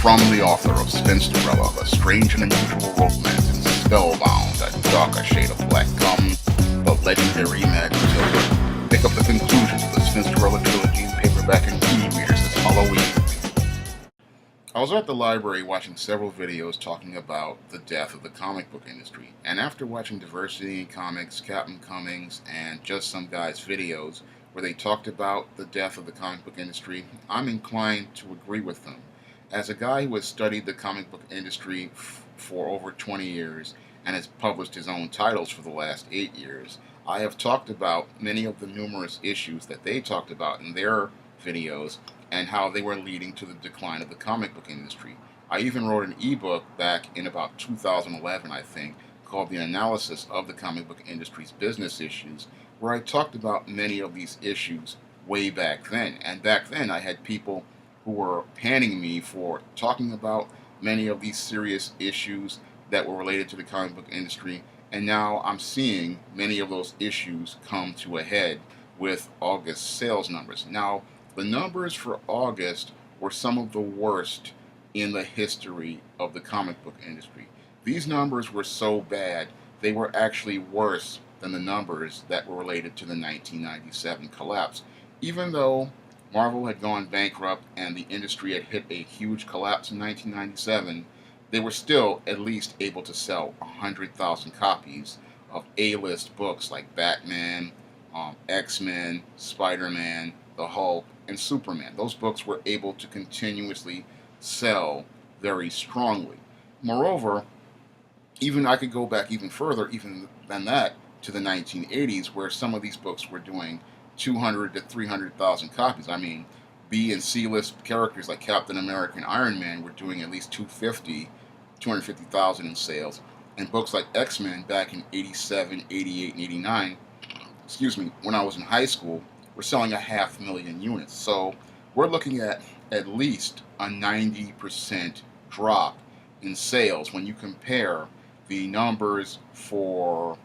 From the author of Spinsterella, The Strange and Unusual Romance and Spellbound, A Darker Shade of Black comes the legendary Magic Silver. Pick up the conclusions of the Spinsterella trilogy in paperback and e-readers this Halloween. I was at the library watching several videos talking about the death of the comic book industry, and after watching Diversity in Comics, Captain Cummings, and Just Some Guy's videos where they talked about the death of the comic book industry, I'm inclined to agree with them. As a guy who has studied the comic book industry for over 20 years and has published his own titles for the last 8 years, I have talked about many of the numerous issues that they talked about in their videos and how they were leading to the decline of the comic book industry. I even wrote an ebook back in about 2011, I think, called The Analysis of the Comic Book Industry's Business Issues, where I talked about many of these issues way back then. And back then I had people who were panning me for talking about many of these serious issues that were related to the comic book industry, and now I'm seeing many of those issues come to a head with August sales numbers. Now, the numbers for August were some of the worst in the history of the comic book industry. These numbers were so bad, they were actually worse than the numbers that were related to the 1997 collapse. Even though Marvel had gone bankrupt and the industry had hit a huge collapse in 1997, they were still at least able to sell 100,000 copies of A-list books like Batman, X-Men, Spider-Man, the Hulk, and Superman. Those books were able to continuously sell very strongly. Moreover, even I could go back even further, even than that, to the 1980s, where some of these books were doing 200 to 300,000 copies. I mean, B and C list characters like Captain America and Iron Man were doing at least 250,000 in sales. And books like X-Men back in 87, 88, and 89, when I was in high school, were selling 500,000 units. So we're looking at least a 90% drop in sales when you compare the numbers for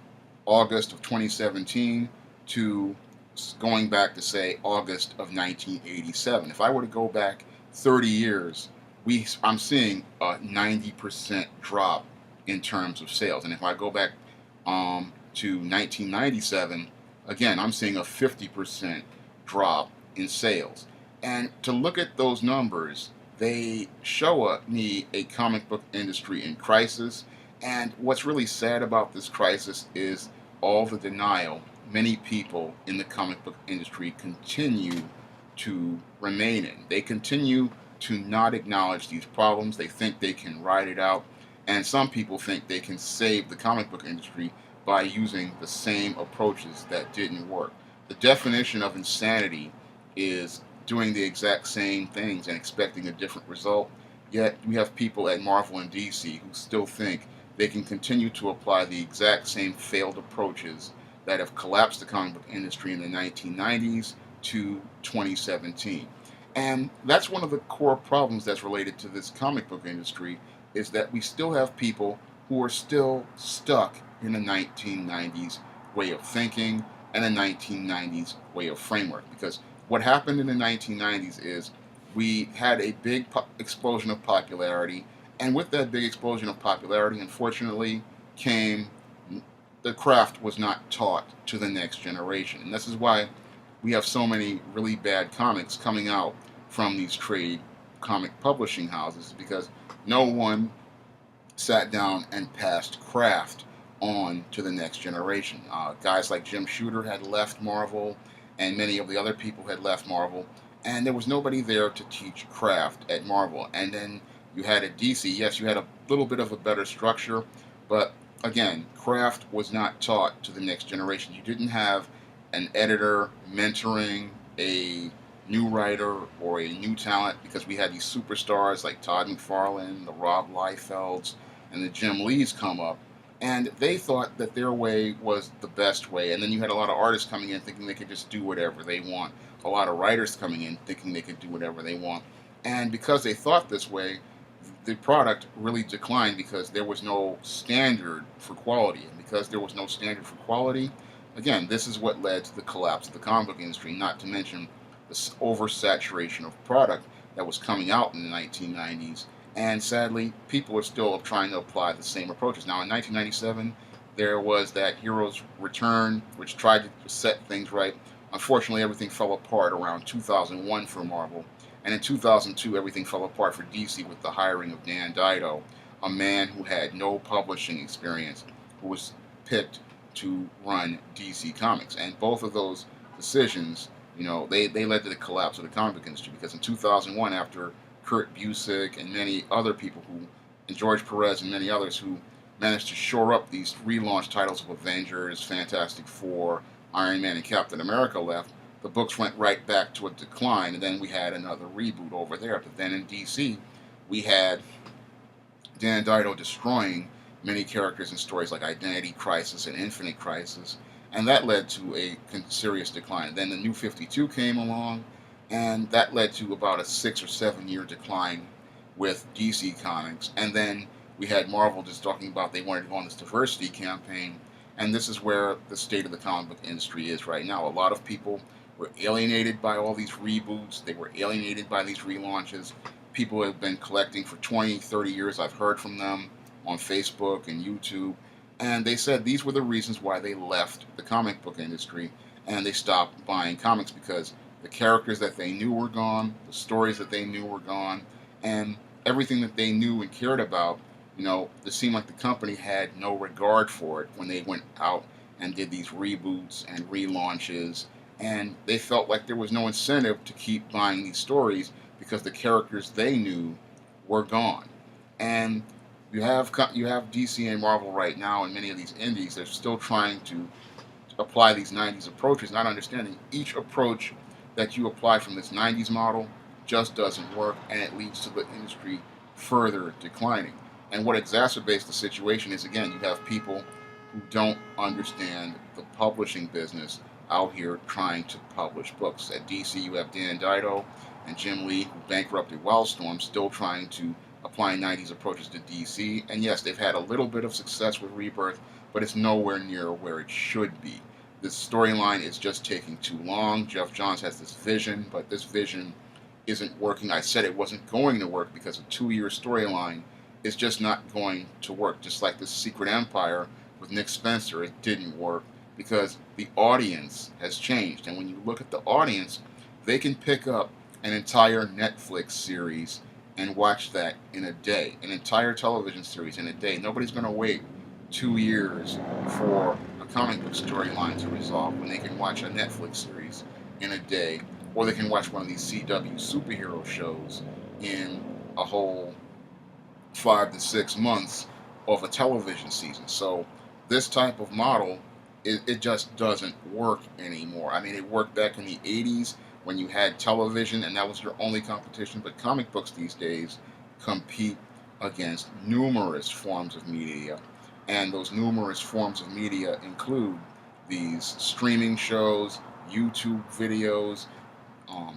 August of 2017 to going back to, say, August of 1987. If I were to go back 30 years, I'm seeing a 90% drop in terms of sales. And if I go back to 1997, again, I'm seeing a 50% drop in sales. And to look at those numbers, they show me a comic book industry in crisis. And what's really sad about this crisis is all the denial many people in the comic book industry continue to remain in. They continue to not acknowledge these problems. They think they can ride it out, and some people think they can save the comic book industry by using the same approaches that didn't work. The definition of insanity is doing the exact same things and expecting a different result, yet we have people at Marvel and DC who still think they can continue to apply the exact same failed approaches that have collapsed the comic book industry in the 1990s to 2017. And that's one of the core problems that's related to this comic book industry, is that we still have people who are still stuck in the 1990s way of thinking and the 1990s way of framework. Because what happened in the 1990s is we had a big explosion of popularity, and with that big explosion of popularity, unfortunately, came the craft was not taught to the next generation. And this is why we have so many really bad comics coming out from these trade comic publishing houses, because no one sat down and passed craft on to the next generation. Guys like Jim Shooter had left Marvel, and many of the other people had left Marvel, and there was nobody there to teach craft at Marvel. And then you had at DC, yes, you had a little bit of a better structure, but again, craft was not taught to the next generation. You didn't have an editor mentoring a new writer or a new talent, because we had these superstars like Todd McFarlane, the Rob Liefelds, and the Jim Lees come up, and they thought that their way was the best way. And then you had a lot of artists coming in thinking they could just do whatever they want. A lot of writers coming in thinking they could do whatever they want. And because they thought this way, the product really declined, because there was no standard for quality. And because there was no standard for quality, again, this is what led to the collapse of the comic book industry, not to mention the oversaturation of product that was coming out in the 1990s And sadly, people are still trying to apply the same approaches. Now, in 1997, there was that Heroes Return, which tried to set things right. Unfortunately, everything fell apart around 2001 for Marvel. And in 2002, everything fell apart for DC with the hiring of Dan Dido, a man who had no publishing experience, who was picked to run DC Comics. And both of those decisions, they led to the collapse of the comic book industry, because in 2001, after Kurt Busiek and many other people and George Perez and many others who managed to shore up these relaunch titles of Avengers, Fantastic Four, Iron Man, and Captain America left, the books went right back to a decline, and then we had another reboot over there. But then in DC, we had Dan Dido destroying many characters in stories like Identity Crisis and Infinite Crisis, and that led to a serious decline. Then the New 52 came along, and that led to about a 6 or 7 year decline with DC Comics. And then we had Marvel just talking about they wanted to go on this diversity campaign, and this is where the state of the comic book industry is right now. A lot of people were alienated by all these reboots, they were alienated by these relaunches. People have been collecting for 20, 30 years. I've heard from them on Facebook and YouTube, and they said these were the reasons why they left the comic book industry and they stopped buying comics, because the characters that they knew were gone, the stories that they knew were gone, and everything that they knew and cared about, it seemed like the company had no regard for it when they went out and did these reboots and relaunches, and they felt like there was no incentive to keep buying these stories because the characters they knew were gone. And you have DC and Marvel right now, and many of these indies, they're still trying to apply these 90s approaches, not understanding each approach that you apply from this 90s model just doesn't work, and it leads to the industry further declining. And what exacerbates the situation is, again, you have people who don't understand the publishing business out here trying to publish books. At DC, you have Dan Dido and Jim Lee, who bankrupted Wildstorm, still trying to apply 90s approaches to DC. And yes, they've had a little bit of success with Rebirth, but it's nowhere near where it should be. This storyline is just taking too long. Jeff Johns has this vision, but this vision isn't working. I said it wasn't going to work because a 2-year storyline is just not going to work. Just like the Secret Empire with Nick Spencer, it didn't work because the audience has changed. And when you look at the audience, they can pick up an entire Netflix series and watch that in a day, an entire television series in a day. Nobody's going to wait 2 years for a comic book storyline to resolve when they can watch a Netflix series in a day, or they can watch one of these CW superhero shows in a whole 5 to 6 months of a television season. So this type of model, it just doesn't work anymore. I mean, it worked back in the 80s when you had television and that was your only competition, but comic books these days compete against numerous forms of media, and those numerous forms of media include these streaming shows, YouTube videos,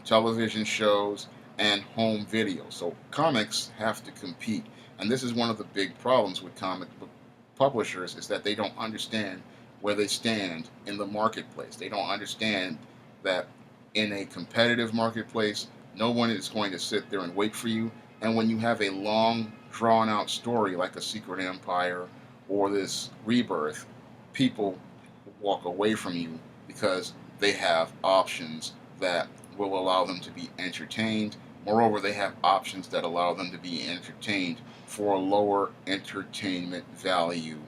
television shows, and home video. So comics have to compete, and this is one of the big problems with comic book publishers, is that they don't understand where they stand in the marketplace. They don't understand that in a competitive marketplace, no one is going to sit there and wait for you. And when you have a long, drawn-out story like a Secret Empire or this Rebirth, people walk away from you because they have options that will allow them to be entertained. Moreover, they have options that allow them to be entertained for a lower entertainment value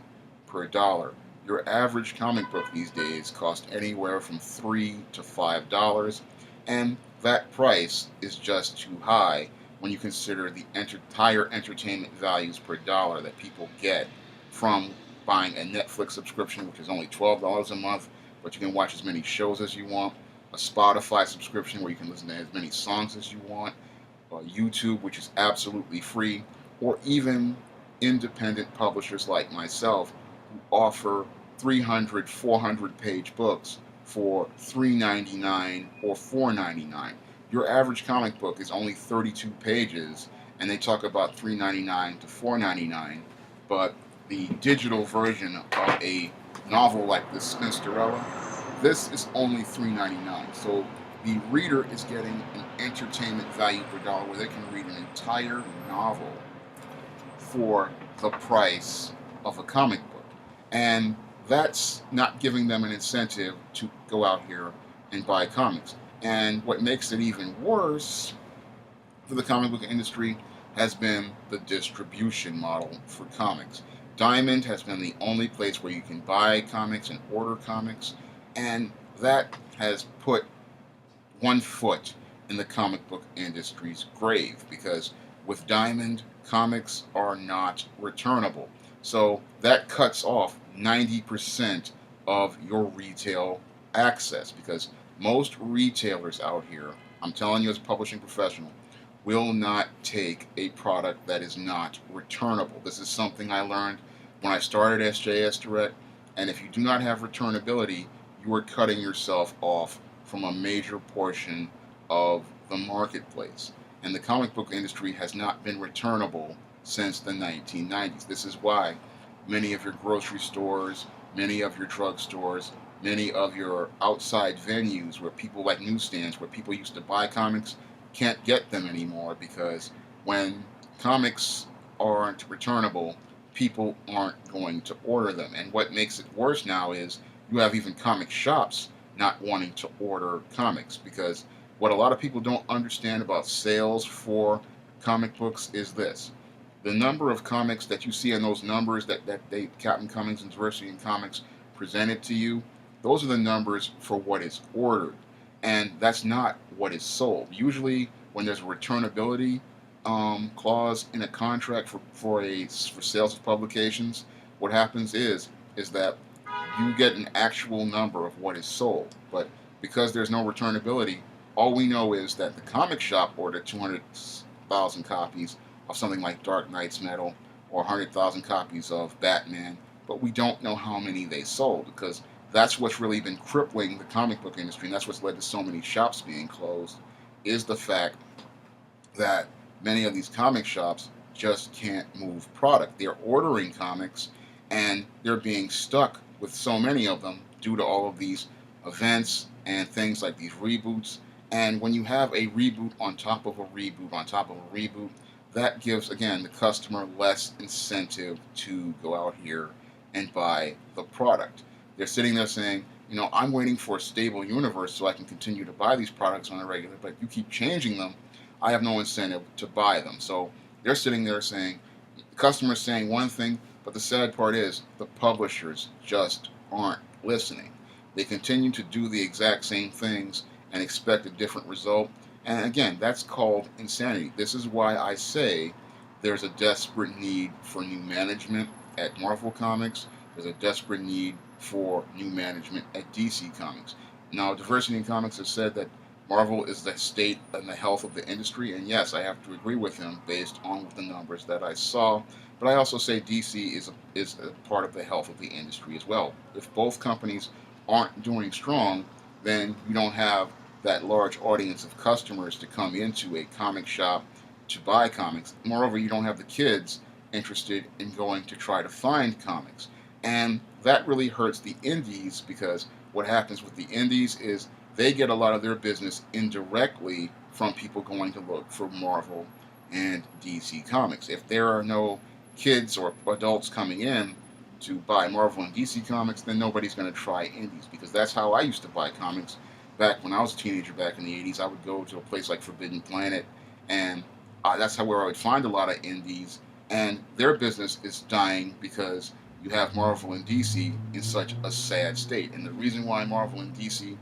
per dollar. Your average comic book these days costs anywhere from $3 to $5, and that price is just too high when you consider the entire entertainment values per dollar that people get from buying a Netflix subscription, which is only $12 a month, but you can watch as many shows as you want, a Spotify subscription where you can listen to as many songs as you want, YouTube, which is absolutely free, or even independent publishers like myself who offer 300, 400-page books for $3.99 or $4.99. Your average comic book is only 32 pages, and they talk about $3.99 to $4.99, but the digital version of a novel like the Spinsterella, this is only $3.99. So the reader is getting an entertainment value per dollar where they can read an entire novel for the price of a comic book. And that's not giving them an incentive to go out here and buy comics. And what makes it even worse for the comic book industry has been the distribution model for comics. Diamond has been the only place where you can buy comics and order comics, and that has put one foot in the comic book industry's grave because with Diamond, comics are not returnable. So that cuts off 90% of your retail access because most retailers out here, I'm telling you as a publishing professional, will not take a product that is not returnable. This is something I learned when I started SJS Direct, and if you do not have returnability, you are cutting yourself off from a major portion of the marketplace. And the comic book industry has not been returnable since the 1990s. This is why many of your grocery stores, many of your drugstores, many of your outside venues where people like newsstands, where people used to buy comics, can't get them anymore because when comics aren't returnable, people aren't going to order them. And what makes it worse now is you have even comic shops not wanting to order comics because what a lot of people don't understand about sales for comic books is this. The number of comics that you see in those numbers that Captain Cummings and Diversity in Comics presented to you, those are the numbers for what is ordered. And that's not what is sold. Usually when there's a returnability clause in a contract for sales of publications, what happens is that you get an actual number of what is sold. But because there's no returnability, all we know is that the comic shop ordered 200,000 copies of something like Dark Knight's Metal or 100,000 copies of Batman, but we don't know how many they sold because that's what's really been crippling the comic book industry, and that's what's led to so many shops being closed, is the fact that many of these comic shops just can't move product. They're ordering comics, and they're being stuck with so many of them due to all of these events and things like these reboots. And when you have a reboot on top of a reboot on top of a reboot, that gives, again, the customer less incentive to go out here and buy the product. They're sitting there saying, you know, I'm waiting for a stable universe so I can continue to buy these products on a regular, but you keep changing them, I have no incentive to buy them. So they're sitting there saying, the customer's saying one thing, but the sad part is the publishers just aren't listening. They continue to do the exact same things and expect a different result. And again, that's called insanity. This is why I say there's a desperate need for new management at Marvel Comics. There's a desperate need for new management at DC Comics. Now, Diversity in Comics has said that Marvel is the state and the health of the industry, and yes, I have to agree with him based on the numbers that I saw. But I also say DC is a part of the health of the industry as well. If both companies aren't doing strong, then you don't have that large audience of customers to come into a comic shop to buy comics. Moreover, you don't have the kids interested in going to try to find comics. And that really hurts the indies because what happens with the indies is they get a lot of their business indirectly from people going to look for Marvel and DC Comics. If there are no kids or adults coming in to buy Marvel and DC Comics, then nobody's going to try indies because that's how I used to buy comics. Back when I was a teenager back in the 80s, I would go to a place like Forbidden Planet, and that's where I would find a lot of indies, and their business is dying because you have Marvel and DC in such a sad state. And the reason why Marvel and DC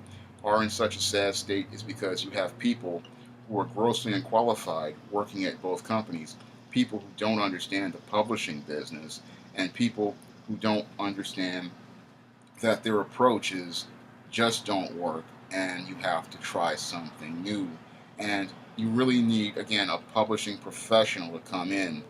are in such a sad state is because you have people who are grossly unqualified working at both companies, people who don't understand the publishing business, and people who don't understand that their approaches just don't work and you have to try something new. And you really need, again, a publishing professional to come in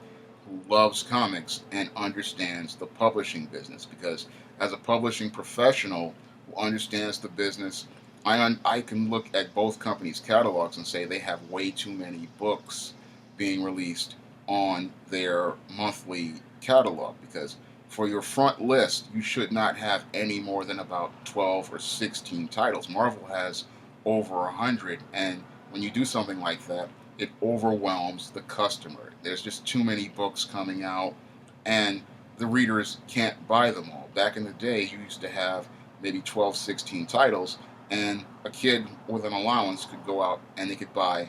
who loves comics and understands the publishing business, because as a publishing professional who understands the business, I can look at both companies' catalogs and say they have way too many books being released on their monthly catalog, because for your front list, you should not have any more than about 12 or 16 titles. Marvel has over 100, and when you do something like that, it overwhelms the customer. There's just too many books coming out, and the readers can't buy them all. Back in the day, you used to have maybe 12, 16 titles, and a kid with an allowance could go out and they could buy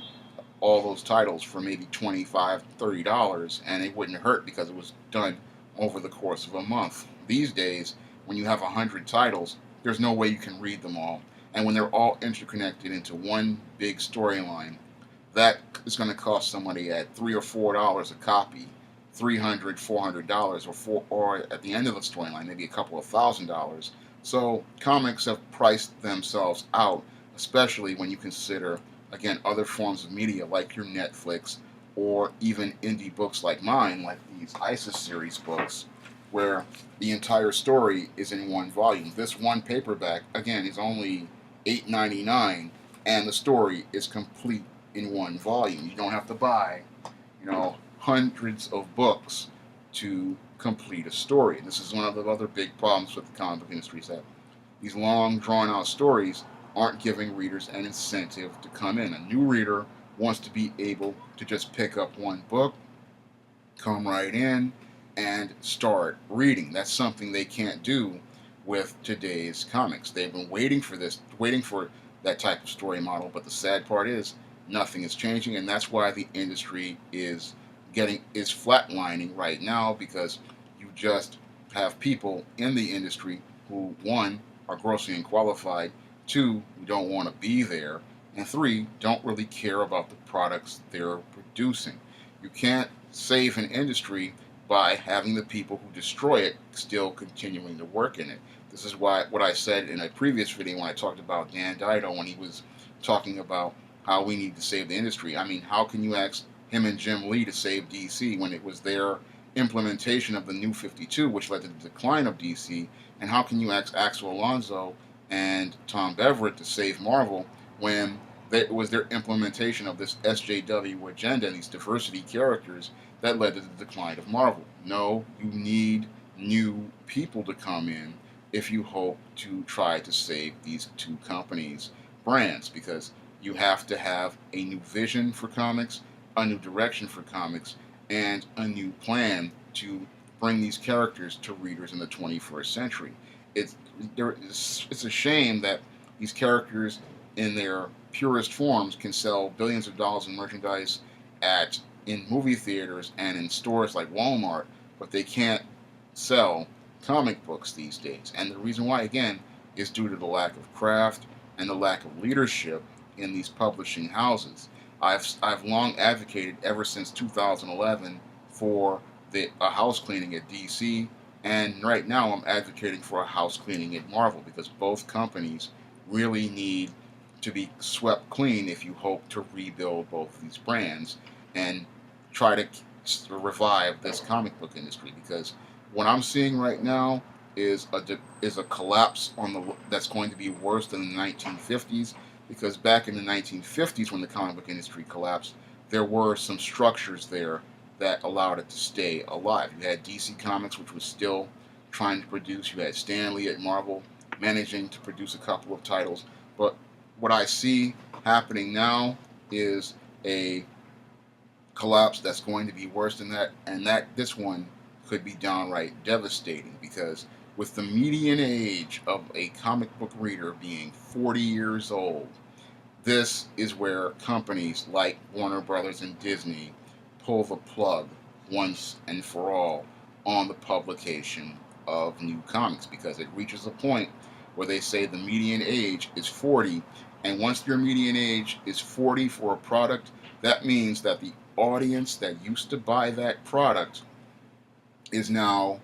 all those titles for maybe $25, $30, and it wouldn't hurt because it was done over the course of a month. These days, when you have 100 titles, there's no way you can read them all. And when they're all interconnected into one big storyline, that is going to cost somebody at $3 or $4 a copy, $300, $400, or at the end of the storyline, maybe a couple of $1,000s. So comics have priced themselves out, especially when you consider, again, other forms of media like your Netflix or even indie books like mine, like these ISIS series books, where the entire story is in one volume. This one paperback, again, is only $8.99, and the story is complete in one volume. You don't have to buy, hundreds of books to complete a story. And this is one of the other big problems with the comic book industry, is that these long, drawn-out stories aren't giving readers an incentive to come in. A new reader wants to be able to just pick up one book, come right in, and start reading. That's something they can't do with today's comics. They've been waiting for that type of story model, but the sad part is nothing is changing, and that's why the industry is flatlining right now, because you just have people in the industry who, one, are grossly unqualified, two, who don't want to be there, and three, don't really care about the products they're producing. You can't save an industry by having the people who destroy it still continuing to work in it. This is why what I said in a previous video when I talked about Dan Dido, when he was talking about how we need to save the industry. I mean, how can you ask him and Jim Lee to save DC when it was their implementation of the New 52 which led to the decline of DC? And how can you ask Axel Alonso and Tom Beverett to save Marvel when it was their implementation of this SJW agenda and these diversity characters that led to the decline of Marvel? No, you need new people to come in if you hope to try to save these two companies' brands, because you have to have a new vision for comics, a new direction for comics, and a new plan to bring these characters to readers in the 21st century. It's a shame that these characters in their purest forms can sell billions of dollars in merchandise in movie theaters and in stores like Walmart, but they can't sell comic books these days. And the reason why, again, is due to the lack of craft and the lack of leadership in these publishing houses. I've long advocated ever since 2011 for a house cleaning at DC, and right now I'm advocating for a house cleaning at Marvel, because both companies really need to be swept clean if you hope to rebuild both of these brands and try to revive this comic book industry. Because what I'm seeing right now is a collapse that's going to be worse than the 1950s. Because back in the 1950s, when the comic book industry collapsed, there were some structures there that allowed it to stay alive. You had DC Comics, which was still trying to produce. You had Stan Lee at Marvel managing to produce a couple of titles. But what I see happening now is a collapse that's going to be worse than that, and this one could be downright devastating, because with the median age of a comic book reader being 40 years old, this is where companies like Warner Brothers and Disney pull the plug once and for all on the publication of new comics, because it reaches a point where they say the median age is 40, and once your median age is 40 for a product, that means that the audience that used to buy that product has now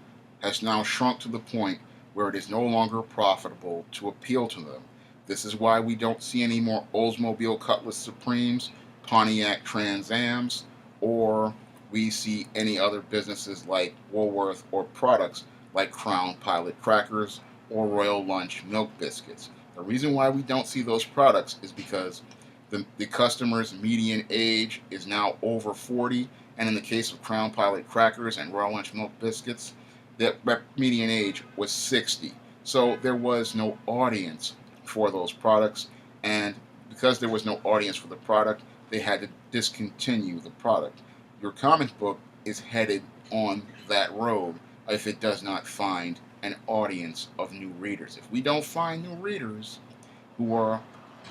shrunk to the point where it is no longer profitable to appeal to them. This is why we don't see any more Oldsmobile Cutlass Supremes, Pontiac Trans Ams, or we see any other businesses like Woolworth, or products like Crown Pilot Crackers or Royal Lunch Milk Biscuits. The reason why we don't see those products is because the customer's median age is now over 40, and in the case of Crown Pilot Crackers and Royal Lunch Milk Biscuits, that median age was 60. So there was no audience for those products, and because there was no audience for the product, they had to discontinue the product. your comic book is headed on that road if it does not find an audience of new readers. If we don't find new readers who are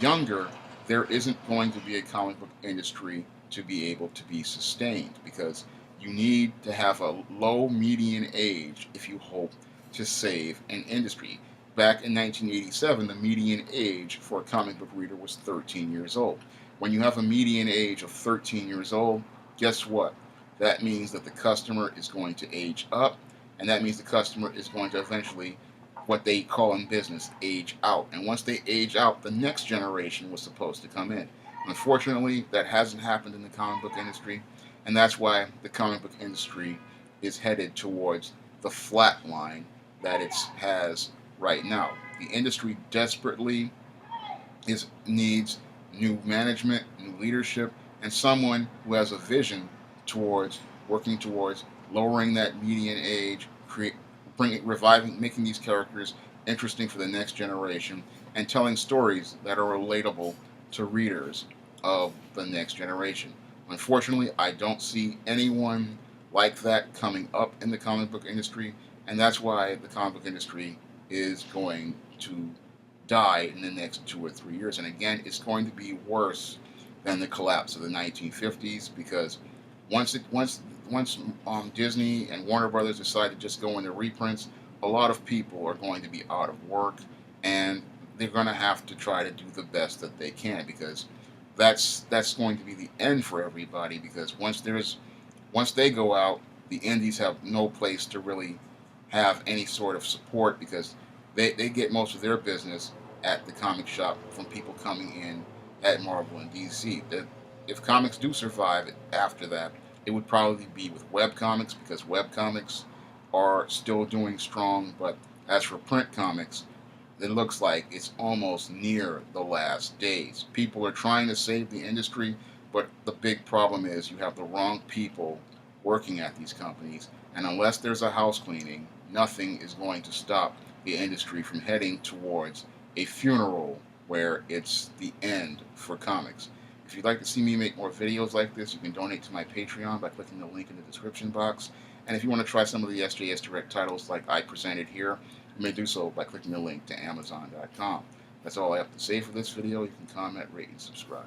younger, there isn't going to be a comic book industry to be able to be sustained, because you need to have a low median age if you hope to save an industry. Back in 1987, the median age for a comic book reader was 13 years old. When you have a median age of 13 years old, guess what? That means that the customer is going to age up, and that means the customer is going to eventually, what they call in business, age out. And once they age out, the next generation was supposed to come in. Unfortunately, that hasn't happened in the comic book industry, and that's why the comic book industry is headed towards the flat line that it has right now. The industry desperately needs new management, new leadership, and someone who has a vision towards working towards lowering that median age, reviving, making these characters interesting for the next generation, and telling stories that are relatable to readers of the next generation. Unfortunately, I don't see anyone like that coming up in the comic book industry, and that's why the comic book industry is going to die in the next 2 or 3 years. And again, it's going to be worse than the collapse of the 1950s, because once Disney and Warner Brothers decide to just go into reprints, a lot of people are going to be out of work, and they're going to have to try to do the best that they can, because that's going to be the end for everybody. Because once they go out, the indies have no place to really have any sort of support, because they get most of their business at the comic shop from people coming in at Marvel and DC. If comics do survive after that, it would probably be with web comics, because web comics are still doing strong. But as for print comics, it looks like it's almost near the last days. People are trying to save the industry, but the big problem is you have the wrong people working at these companies, and unless there's a house cleaning, nothing is going to stop the industry from heading towards a funeral where it's the end for comics. If you'd like to see me make more videos like this, you can donate to my Patreon by clicking the link in the description box. And if you want to try some of the SJS Direct titles like I presented here, you may do so by clicking the link to Amazon.com. That's all I have to say for this video. You can comment, rate, and subscribe.